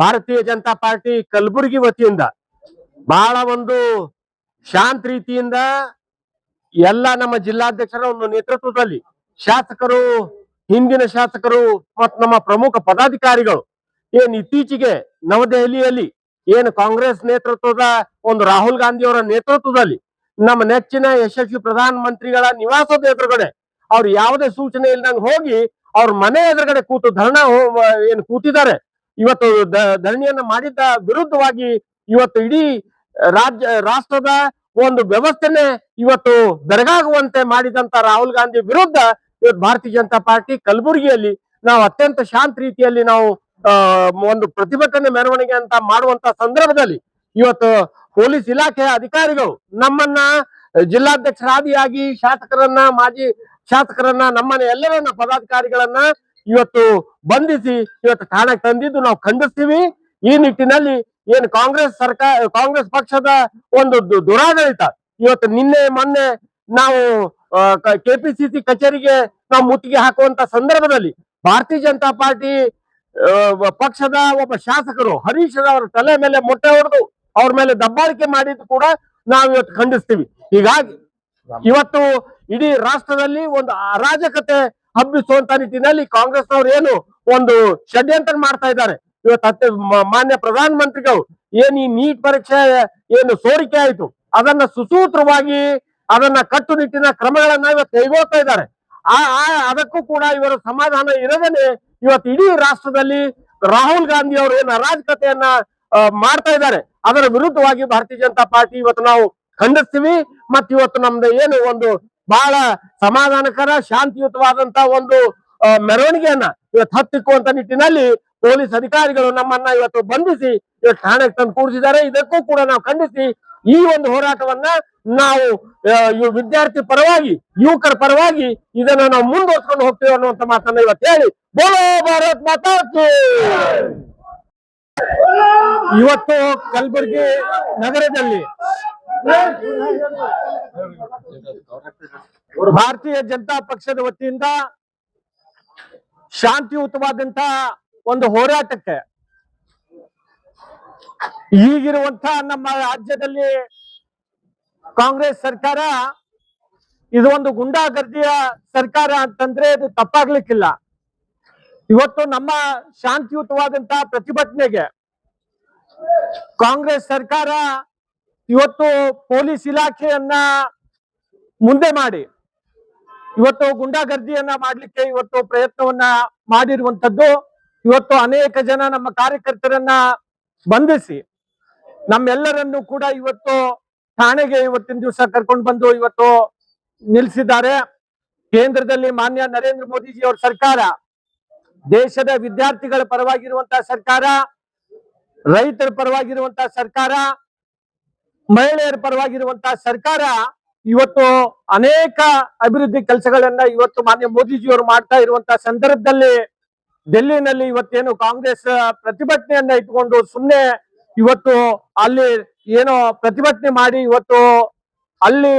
ಭಾರತೀಯ ಜನತಾ ಪಾರ್ಟಿ ಕಲಬುರಗಿ ವತಿಯಿಂದ ಬಹಳ ಒಂದು ಶಾಂತ ರೀತಿಯಿಂದ ಎಲ್ಲ ನಮ್ಮ ಜಿಲ್ಲಾಧ್ಯಕ್ಷರ ಒಂದು ನೇತೃತ್ವದಲ್ಲಿ ಶಾಸಕರು, ಹಿಂದಿನ ಶಾಸಕರು ಮತ್ತು ನಮ್ಮ ಪ್ರಮುಖ ಪದಾಧಿಕಾರಿಗಳು ಏನ್ ಇತ್ತೀಚೆಗೆ ನವದೆಹಲಿಯಲ್ಲಿ ಏನು ಕಾಂಗ್ರೆಸ್ ನೇತೃತ್ವದ ಒಂದು ರಾಹುಲ್ ಗಾಂಧಿ ಅವರ ನೇತೃತ್ವದಲ್ಲಿ ನಮ್ಮ ನೆಚ್ಚಿನ ಯಶಸ್ವಿ ಪ್ರಧಾನ ಮಂತ್ರಿಗಳ ನಿವಾಸದ ಎದುರುಗಡೆ ಅವ್ರು ಯಾವುದೇ ಸೂಚನೆ ಇಲ್ದಂಗೆ ಹೋಗಿ ಅವ್ರ ಮನೆ ಎದುರುಗಡೆ ಕೂತು ಧರಣ ಏನು ಕೂತಿದ್ದಾರೆ. ಇವತ್ತು ಧರಣಿಯನ್ನ ಮಾಡಿದ್ದ ವಿರುದ್ಧವಾಗಿ ಇವತ್ತು ಇಡೀ ರಾಷ್ಟ್ರದ ಒಂದು ವ್ಯವಸ್ಥೆನೆ ಇವತ್ತು ಬೆರಗಾಗುವಂತೆ ಮಾಡಿದಂತ ರಾಹುಲ್ ಗಾಂಧಿ ವಿರುದ್ಧ ಇವತ್ತು ಭಾರತೀಯ ಜನತಾ ಪಾರ್ಟಿ ಕಲಬುರಗಿಯಲ್ಲಿ ನಾವು ಅತ್ಯಂತ ಶಾಂತ ರೀತಿಯಲ್ಲಿ ನಾವು ಒಂದು ಪ್ರತಿಭಟನೆ ಮೆರವಣಿಗೆ ಅಂತ ಮಾಡುವಂತ ಸಂದರ್ಭದಲ್ಲಿ ಇವತ್ತು ಪೊಲೀಸ್ ಇಲಾಖೆಯ ಅಧಿಕಾರಿಗಳು ನಮ್ಮನ್ನ ಜಿಲ್ಲಾಧ್ಯಕ್ಷರಾದಿಯಾಗಿ ಶಾಸಕರನ್ನ, ಮಾಜಿ ಶಾಸಕರನ್ನ, ನಮ್ಮನ್ನ ಎಲ್ಲರನ್ನ ಪದಾಧಿಕಾರಿಗಳನ್ನ ಇವತ್ತು ಬಂಧಿಸಿ ಇವತ್ತು ಠಾಣೆಗೆ ತಂದಿದ್ದು ನಾವು ಖಂಡಿಸ್ತೀವಿ. ಈ ನಿಟ್ಟಿನಲ್ಲಿ ಏನು ಕಾಂಗ್ರೆಸ್ ಪಕ್ಷದ ಒಂದು ದುರಾಡಳಿತ ಇವತ್ತು ನಿನ್ನೆ ಮೊನ್ನೆ ನಾವು ಕೆಪಿಸಿಸಿ ಕಚೇರಿಗೆ ನಾವು ಮುತ್ತಿಗೆ ಹಾಕುವಂತ ಸಂದರ್ಭದಲ್ಲಿ ಭಾರತೀಯ ಜನತಾ ಪಾರ್ಟಿ ಪಕ್ಷದ ಒಬ್ಬ ಶಾಸಕರು ಹರೀಶ್ ಅವರ ತಲೆ ಮೇಲೆ ಮೊಟ್ಟೆ ಹೊಡೆದು ಅವ್ರ ಮೇಲೆ ದಬ್ಬಾಳಿಕೆ ಮಾಡಿದ್ದು ಕೂಡ ನಾವು ಇವತ್ತು ಖಂಡಿಸ್ತೀವಿ. ಹೀಗಾಗಿ ಇವತ್ತು ಇಡೀ ರಾಷ್ಟ್ರದಲ್ಲಿ ಒಂದು ಅರಾಜಕತೆ ಹಬ್ಬಿಸುವಂತ ನಿಟ್ಟಿನಲ್ಲಿ ಕಾಂಗ್ರೆಸ್ನವ್ರು ಏನು ಒಂದು ಷಡ್ಯಂತ್ರ ಮಾಡ್ತಾ ಇದ್ದಾರೆ. ಇವತ್ತು ಮಾನ್ಯ ಪ್ರಧಾನ ಮಂತ್ರಿಗಳು ಏನ್ ಈ ನೀಟ್ ಪರೀಕ್ಷೆ ಏನು ಸೋರಿಕೆ ಆಯ್ತು ಅದನ್ನ ಸುಸೂತ್ರವಾಗಿ ಅದನ್ನ ಕಟ್ಟುನಿಟ್ಟಿನ ಕ್ರಮಗಳನ್ನ ಇವತ್ತು ಕೈಗೊಳ್ತಾ ಇದ್ದಾರೆ. ಅದಕ್ಕೂ ಕೂಡ ಇವರ ಸಮಾಧಾನ ಇರದೇನೆ ಇವತ್ತು ಇಡೀ ರಾಷ್ಟ್ರದಲ್ಲಿ ರಾಹುಲ್ ಗಾಂಧಿ ಅವರು ಏನು ಅರಾಜಕತೆಯನ್ನ ಮಾಡ್ತಾ ಇದ್ದಾರೆ ಅದರ ವಿರುದ್ಧವಾಗಿ ಭಾರತೀಯ ಜನತಾ ಪಾರ್ಟಿ ಇವತ್ತು ನಾವು ಖಂಡಿಸ್ತೀವಿ. ಮತ್ ಇವತ್ತು ನಮ್ದು ಏನು ಒಂದು ಬಹಳ ಸಮಾಧಾನಕರ ಶಾಂತಿಯುತವಾದಂತ ಒಂದು ಮೆರವಣಿಗೆಯನ್ನ ಇವತ್ತು ಹತ್ತಿಕ್ಕುವಂತ ನಿಟ್ಟಿನಲ್ಲಿ ಪೊಲೀಸ್ ಅಧಿಕಾರಿಗಳು ನಮ್ಮನ್ನ ಇವತ್ತು ಬಂಧಿಸಿ ಇವತ್ತು ಠಾಣೆಗೆ ತಂದು ಕೂಡಿಸಿದ್ದಾರೆ. ಇದಕ್ಕೂ ಕೂಡ ನಾವು ಖಂಡಿಸಿ ಈ ಒಂದು ಹೋರಾಟವನ್ನ ನಾವು ವಿದ್ಯಾರ್ಥಿ ಪರವಾಗಿ, ಯುವಕರ ಪರವಾಗಿ ಇದನ್ನ ನಾವು ಮುಂದುವರ್ಸ್ಕೊಂಡು ಹೋಗ್ತೀವಿ ಅನ್ನುವಂತ ಮಾತನ್ನ ಇವತ್ತು ಹೇಳಿ ಬೋಲೋ ಭಾರತ್ ಮಾತಾ ಕಿ. ಇವತ್ತು ಕಲಬುರಗಿ ನಗರದಲ್ಲಿ ಭಾರತೀಯ ಜನತಾ ಪಕ್ಷದ ವತಿಯಿಂದ ಶಾಂತಿಯುತವಾದಂತ ಒಂದು ಹೋರಾಟಕ್ಕೆ ಈಗಿರುವಂತಹ ನಮ್ಮ ರಾಜ್ಯದಲ್ಲಿ ಕಾಂಗ್ರೆಸ್ ಸರ್ಕಾರ ಇದು ಒಂದು ಗುಂಡಾಗರ್ದಿಯ ಸರ್ಕಾರ ಅಂತಂದ್ರೆ ಇದು ತಪ್ಪಾಗ್ಲಿಕ್ಕಿಲ್ಲ. ಇವತ್ತು ನಮ್ಮ ಶಾಂತಿಯುತವಾದಂತಹ ಪ್ರತಿಭಟನೆಗೆ ಕಾಂಗ್ರೆಸ್ ಸರ್ಕಾರ ಇವತ್ತು ಪೊಲೀಸ್ ಇಲಾಖೆಯನ್ನ ಮುಂದೆ ಮಾಡಿ ಇವತ್ತು ಗುಂಡಾಗರ್ದಿಯನ್ನ ಮಾಡ್ಲಿಕ್ಕೆ ಇವತ್ತು ಪ್ರಯತ್ನವನ್ನ ಮಾಡಿರುವಂತದ್ದು. ಇವತ್ತು ಅನೇಕ ಜನ ನಮ್ಮ ಕಾರ್ಯಕರ್ತರನ್ನ ಬಂಧಿಸಿ ನಮ್ಮೆಲ್ಲರನ್ನು ಕೂಡ ಇವತ್ತು ಠಾಣೆಗೆ ಇವತ್ತಿನ ದಿವಸ ಕರ್ಕೊಂಡು ಬಂದು ಇವತ್ತು ನಿಲ್ಲಿಸಿದ್ದಾರೆ. ಕೇಂದ್ರದಲ್ಲಿ ಮಾನ್ಯ ನರೇಂದ್ರ ಮೋದಿಜಿ ಅವರ ಸರ್ಕಾರ ದೇಶದ ವಿದ್ಯಾರ್ಥಿಗಳ ಪರವಾಗಿರುವಂತಹ ಸರ್ಕಾರ, ರೈತರ ಪರವಾಗಿರುವಂತಹ ಸರ್ಕಾರ, ಮಹಿಳೆಯರ ಪರವಾಗಿರುವಂತಹ ಸರ್ಕಾರ ಇವತ್ತು ಅನೇಕ ಅಭಿವೃದ್ಧಿ ಕೆಲಸಗಳನ್ನ ಇವತ್ತು ಮಾನ್ಯ ಮೋದಿಜಿಯವರು ಮಾಡ್ತಾ ಇರುವಂತಹ ಸಂದರ್ಭದಲ್ಲಿ ಡೆಲ್ಲಿನಲ್ಲಿ ಇವತ್ತೇನು ಕಾಂಗ್ರೆಸ್ ಪ್ರತಿಭಟನೆಯನ್ನ ಇಟ್ಕೊಂಡು ಸುಮ್ನೆ ಇವತ್ತು ಅಲ್ಲಿ ಏನೋ ಪ್ರತಿಭಟನೆ ಮಾಡಿ ಇವತ್ತು ಅಲ್ಲಿ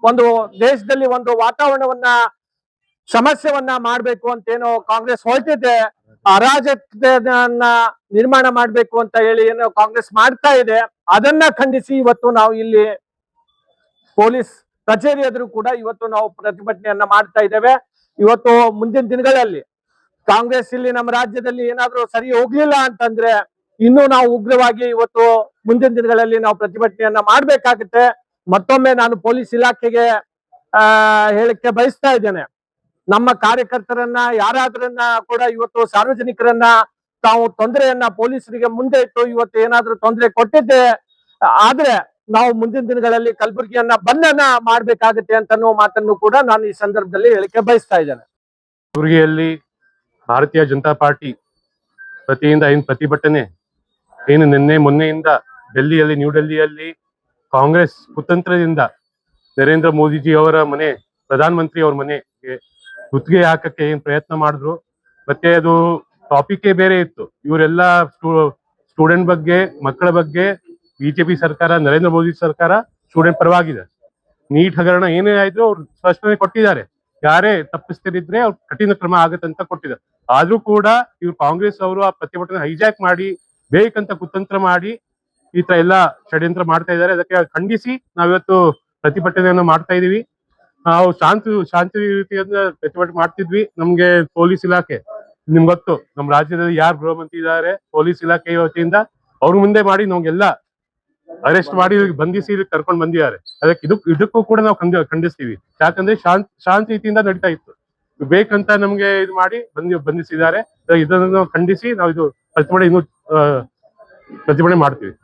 ಒಂದು ದೇಶದಲ್ಲಿ ಒಂದು ವಾತಾವರಣವನ್ನ ಸಮಸ್ಯೆವನ್ನ ಮಾಡ್ಬೇಕು ಅಂತ ಏನೋ ಕಾಂಗ್ರೆಸ್ ಹೊರಟಿದೆ, ಅರಾಜಕತೆಯನ್ನ ನಿರ್ಮಾಣ ಮಾಡ್ಬೇಕು ಅಂತ ಹೇಳಿ ಏನೋ ಕಾಂಗ್ರೆಸ್ ಮಾಡ್ತಾ ಇದೆ. ಅದನ್ನ ಖಂಡಿಸಿ ಇವತ್ತು ನಾವು ಇಲ್ಲಿ ಪೊಲೀಸ್ ಕಚೇರಿ ಎದುರು ಕೂಡ ಇವತ್ತು ನಾವು ಪ್ರತಿಭಟನೆಯನ್ನ ಮಾಡ್ತಾ ಇದ್ದೇವೆ. ಇವತ್ತು ಮುಂದಿನ ದಿನಗಳಲ್ಲಿ ಕಾಂಗ್ರೆಸ್ ಇಲ್ಲಿ ನಮ್ಮ ರಾಜ್ಯದಲ್ಲಿ ಏನಾದ್ರೂ ಸರಿ ಹೋಗ್ಲಿಲ್ಲ ಅಂತಂದ್ರೆ ಇನ್ನೂ ನಾವು ಉಗ್ರವಾಗಿ ಇವತ್ತು ಮುಂದಿನ ದಿನಗಳಲ್ಲಿ ನಾವು ಪ್ರತಿಭಟನೆಯನ್ನ ಮಾಡ್ಬೇಕಾಗುತ್ತೆ. ಮತ್ತೊಮ್ಮೆ ನಾನು ಪೊಲೀಸ್ ಇಲಾಖೆಗೆ ಹೇಳಿಕೆ ಬಯಸ್ತಾ ಇದ್ದೇನೆ, ನಮ್ಮ ಕಾರ್ಯಕರ್ತರನ್ನ ಯಾರಾದ್ರನ್ನ ಕೂಡ ಇವತ್ತು ಸಾರ್ವಜನಿಕರನ್ನ ತಾವು ತೊಂದರೆಯನ್ನ ಪೊಲೀಸರಿಗೆ ಮುಂದೆ ಇಟ್ಟು ಇವತ್ತು ಏನಾದ್ರೂ ತೊಂದರೆ ಕೊಟ್ಟಿದ್ದೆ ಆದ್ರೆ ನಾವು ಮುಂದಿನ ದಿನಗಳಲ್ಲಿ ಕಲಬುರಗಿಯನ್ನ ಬಂಧನ ಮಾಡ್ಬೇಕಾಗತ್ತೆ ಅಂತ ಮಾತನ್ನು ಕೂಡ ನಾನು ಈ ಸಂದರ್ಭದಲ್ಲಿ ಹೇಳಿಕೆ ಬಯಸ್ತಾ ಇದ್ದೇನೆ. ಕಲಬುರಗಿಯಲ್ಲಿ ಭಾರತೀಯ ಜನತಾ ಪಾರ್ಟಿ ವತಿಯಿಂದ ಏನು ಪ್ರತಿಭಟನೆ ಏನು ನಿನ್ನೆ ಮೊನ್ನೆಯಿಂದ ಡೆಲ್ಲಿಯಲ್ಲಿ, ನ್ಯೂ ಡೆಲ್ಲಿಯಲ್ಲಿ ಕಾಂಗ್ರೆಸ್ ಕುತಂತ್ರದಿಂದ ನರೇಂದ್ರ ಮೋದಿಜಿ ಅವರ ಮನೆ, ಪ್ರಧಾನ ಮಂತ್ರಿ ಅವ್ರ ಮನೆಗೆ ಗುತ್ತಿಗೆ ಹಾಕಕ್ಕೆ ಏನ್ ಪ್ರಯತ್ನ ಮಾಡಿದ್ರು. ಮತ್ತೆ ಅದು ಟಾಪಿಕ್ ಬೇರೆ ಇತ್ತು. ಇವರೆಲ್ಲ ಸ್ಟೂಡೆಂಟ್ ಬಗ್ಗೆ, ಮಕ್ಕಳ ಬಗ್ಗೆ ಬಿಜೆಪಿ ಸರ್ಕಾರ, ನರೇಂದ್ರ ಮೋದಿ ಸರ್ಕಾರ ಸ್ಟೂಡೆಂಟ್ ಪರವಾಗಿದೆ. ನೀಟ್ ಹಗರಣ ಏನೇ ಆಯ್ತು ಅವ್ರು ಸ್ಪಷ್ಟನೆ ಕೊಟ್ಟಿದ್ದಾರೆ, ಯಾರೇ ತಪ್ಪಿಸ್ತಿರಿದ್ರೆ ಅವ್ರು ಕಠಿಣ ಕ್ರಮ ಆಗತ್ತೆ ಅಂತ ಕೊಟ್ಟಿದ್ದಾರೆ. ಆದ್ರೂ ಕೂಡ ಇವ್ರು ಕಾಂಗ್ರೆಸ್ ಅವರು ಆ ಪ್ರತಿಭಟನೆ ಹೈಜಾಕ್ ಮಾಡಿ ಬೇಕಂತ ಕುತಂತ್ರ ಮಾಡಿ ಈ ತರ ಎಲ್ಲ ಷಡ್ಯಂತ್ರ ಮಾಡ್ತಾ ಇದ್ದಾರೆ. ಅದಕ್ಕೆ ಖಂಡಿಸಿ ನಾವಿವತ್ತು ಪ್ರತಿಭಟನೆಯನ್ನು ಮಾಡ್ತಾ ಇದೀವಿ. ನಾವು ಶಾಂತಿ ರೀತಿಯಿಂದ ಪ್ರತಿಭಟನೆ ಮಾಡ್ತಿದ್ವಿ. ನಮ್ಗೆ ಪೊಲೀಸ್ ಇಲಾಖೆ, ನಿಮ್ಗೆ ಗೊತ್ತು ನಮ್ಮ ರಾಜ್ಯದಲ್ಲಿ ಯಾರು ಗೃಹ ಮಂತ್ರಿ ಇದ್ದಾರೆ, ಪೊಲೀಸ್ ಇಲಾಖೆ ವತಿಯಿಂದ ಅವ್ರ ಮುಂದೆ ಮಾಡಿ ನಮ್ಗೆಲ್ಲ ಅರೆಸ್ಟ್ ಮಾಡಿ ಬಂಧಿಸಿ ಇಲ್ಲಿ ಕರ್ಕೊಂಡು ಬಂದಿದ್ದಾರೆ. ಅದಕ್ಕೆ ಇದಕ್ಕೂ ಕೂಡ ನಾವು ಖಂಡಿಸ್ತೀವಿ. ಯಾಕಂದ್ರೆ ಶಾಂತಿ ರೀತಿಯಿಂದ ನಡೀತಾ ಇತ್ತು, ಬೇಕಂತ ನಮ್ಗೆ ಇದು ಮಾಡಿ ಬಂಧಿಸಿದ್ದಾರೆ. ಇದನ್ನು ಖಂಡಿಸಿ ನಾವು ಇದು ಪ್ರತಿಭಟನೆ ಮಾಡ್ತೀವಿ.